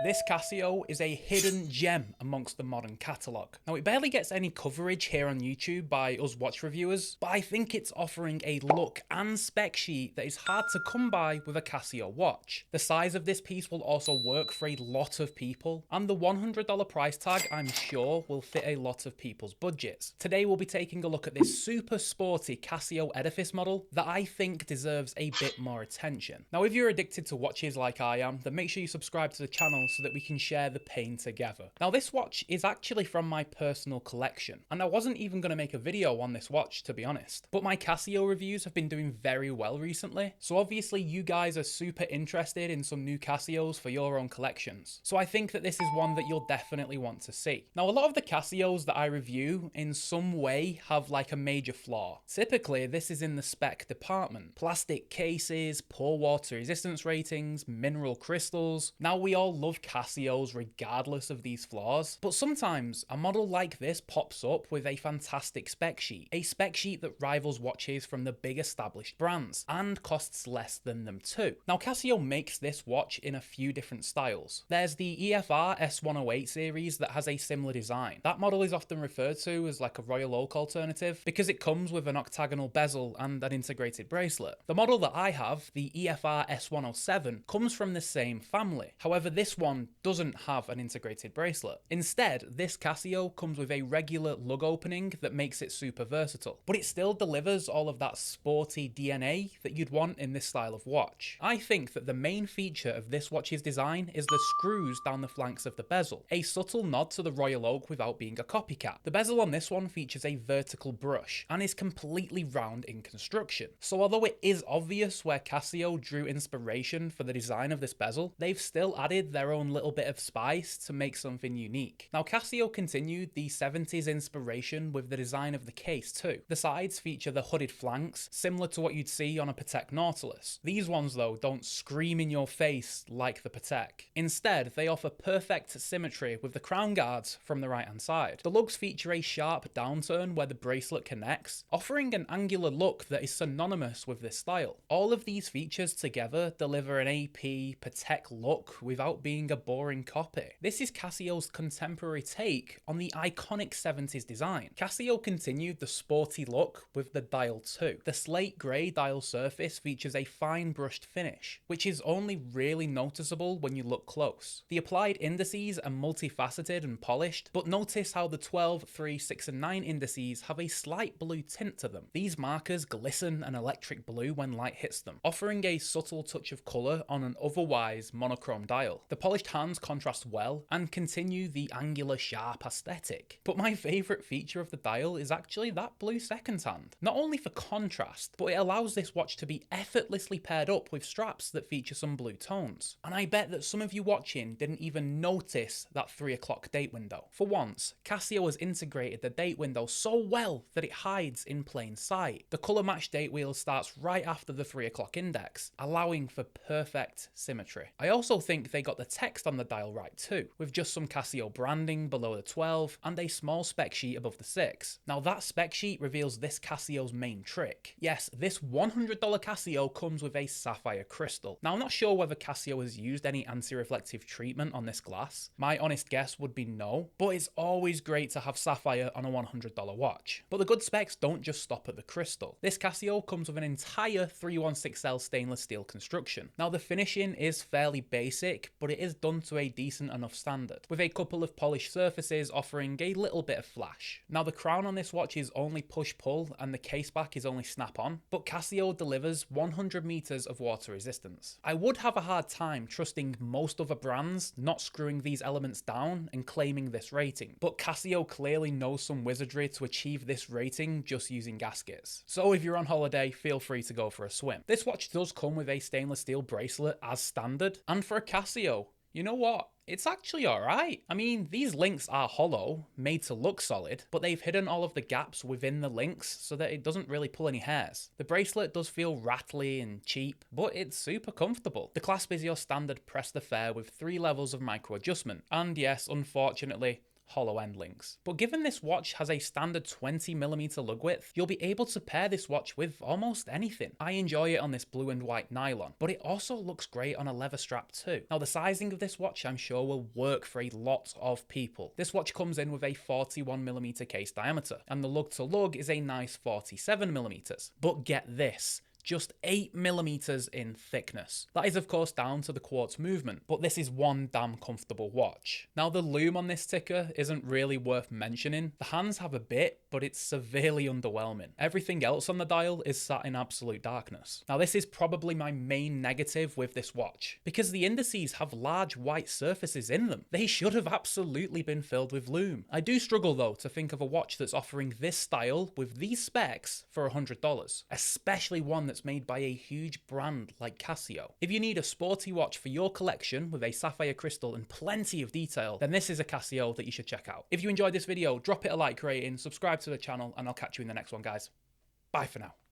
This Casio is a hidden gem amongst the modern catalogue. Now, it barely gets any coverage here on YouTube by us watch reviewers, but I think it's offering a look and spec sheet that is hard to come by with a Casio watch. The size of this piece will also work for a lot of people, and the $100 price tag, I'm sure, will fit a lot of people's budgets. Today, we'll be taking a look at this super sporty Casio Edifice model that I think deserves a bit more attention. Now, if you're addicted to watches like I am, then make sure you subscribe to the channel so that we can share the pain together. Now, this watch is actually from my personal collection, and I wasn't even going to make a video on this watch, to be honest. But my Casio reviews have been doing very well recently, so obviously you guys are super interested in some new Casios for your own collections. So I think that this is one that you'll definitely want to see. Now, a lot of the Casios that I review in some way have like a major flaw. Typically, this is in the spec department. Plastic cases, poor water resistance ratings, mineral crystals. Now, we all love Casios regardless of these flaws, but sometimes a model like this pops up with a fantastic spec sheet, a spec sheet that rivals watches from the big established brands and costs less than them too. Now, Casio makes this watch in a few different styles. There's the EFR-S108 series that has a similar design. That model is often referred to as like a Royal Oak alternative because it comes with an octagonal bezel and an integrated bracelet. The model that I have, the EFR-S107, comes from the same family. However, this one doesn't have an integrated bracelet. Instead, this Casio comes with a regular lug opening that makes it super versatile, but it still delivers all of that sporty DNA that you'd want in this style of watch. I think that the main feature of this watch's design is the screws down the flanks of the bezel, a subtle nod to the Royal Oak without being a copycat. The bezel on this one features a vertical brush and is completely round in construction. So although it is obvious where Casio drew inspiration for the design of this bezel, they've still added their own little bit of spice to make something unique. Now, Casio continued the 70s inspiration with the design of the case too. The sides feature the hooded flanks, similar to what you'd see on a Patek Nautilus. These ones though don't scream in your face like the Patek. Instead, they offer perfect symmetry with the crown guards from the right hand side. The lugs feature a sharp downturn where the bracelet connects, offering an angular look that is synonymous with this style. All of these features together deliver an AP Patek look without being a boring copy. This is Casio's contemporary take on the iconic 70s design. Casio continued the sporty look with the dial too. The slate grey dial surface features a fine brushed finish, which is only really noticeable when you look close. The applied indices are multifaceted and polished, but notice how the 12, 3, 6 and 9 indices have a slight blue tint to them. These markers glisten an electric blue when light hits them, offering a subtle touch of colour on an otherwise monochrome dial. The polished hands contrast well and continue the angular sharp aesthetic. But my favourite feature of the dial is actually that blue second hand. Not only for contrast, but it allows this watch to be effortlessly paired up with straps that feature some blue tones. And I bet that some of you watching didn't even notice that 3 o'clock date window. For once, Casio has integrated the date window so well that it hides in plain sight. The colour match date wheel starts right after the 3 o'clock index, allowing for perfect symmetry. I also think they got the text on the dial right too, with just some Casio branding below the 12 and a small spec sheet above the 6. Now, that spec sheet reveals this Casio's main trick. Yes, this $100 Casio comes with a sapphire crystal. Now, I'm not sure whether Casio has used any anti-reflective treatment on this glass. My honest guess would be no, but it's always great to have sapphire on a $100 watch. But the good specs don't just stop at the crystal. This Casio comes with an entire 316L stainless steel construction. Now, the finishing is fairly basic, but it is done to a decent enough standard, with a couple of polished surfaces offering a little bit of flash. Now, the crown on this watch is only push-pull and the case back is only snap-on, but Casio delivers 100 meters of water resistance. I would have a hard time trusting most other brands not screwing these elements down and claiming this rating, but Casio clearly knows some wizardry to achieve this rating just using gaskets. So if you're on holiday, feel free to go for a swim. This watch does come with a stainless steel bracelet as standard, and for a Casio, you know what? It's actually alright. I mean, these links are hollow, made to look solid, but they've hidden all of the gaps within the links so that it doesn't really pull any hairs. The bracelet does feel rattly and cheap, but it's super comfortable. The clasp is your standard press the fair with 3 levels of micro adjustment, and yes, unfortunately, hollow end links. But given this watch has a standard 20mm lug width, you'll be able to pair this watch with almost anything. I enjoy it on this blue and white nylon, but it also looks great on a leather strap too. Now the sizing of this watch I'm sure will work for a lot of people. This watch comes in with a 41mm case diameter, and the lug to lug is a nice 47mm. But get this, just 8mm in thickness. That is of course down to the quartz movement, but this is one damn comfortable watch. Now the lume on this ticker isn't really worth mentioning. The hands have a bit, but it's severely underwhelming. Everything else on the dial is sat in absolute darkness. Now this is probably my main negative with this watch, because the indices have large white surfaces in them. They should have absolutely been filled with lume. I do struggle though to think of a watch that's offering this style with these specs for $100, especially one that's made by a huge brand like Casio. If you need a sporty watch for your collection with a sapphire crystal and plenty of detail, then this is a Casio that you should check out. If you enjoyed this video, drop it a like rating, subscribe to the channel, and I'll catch you in the next one, guys. Bye for now.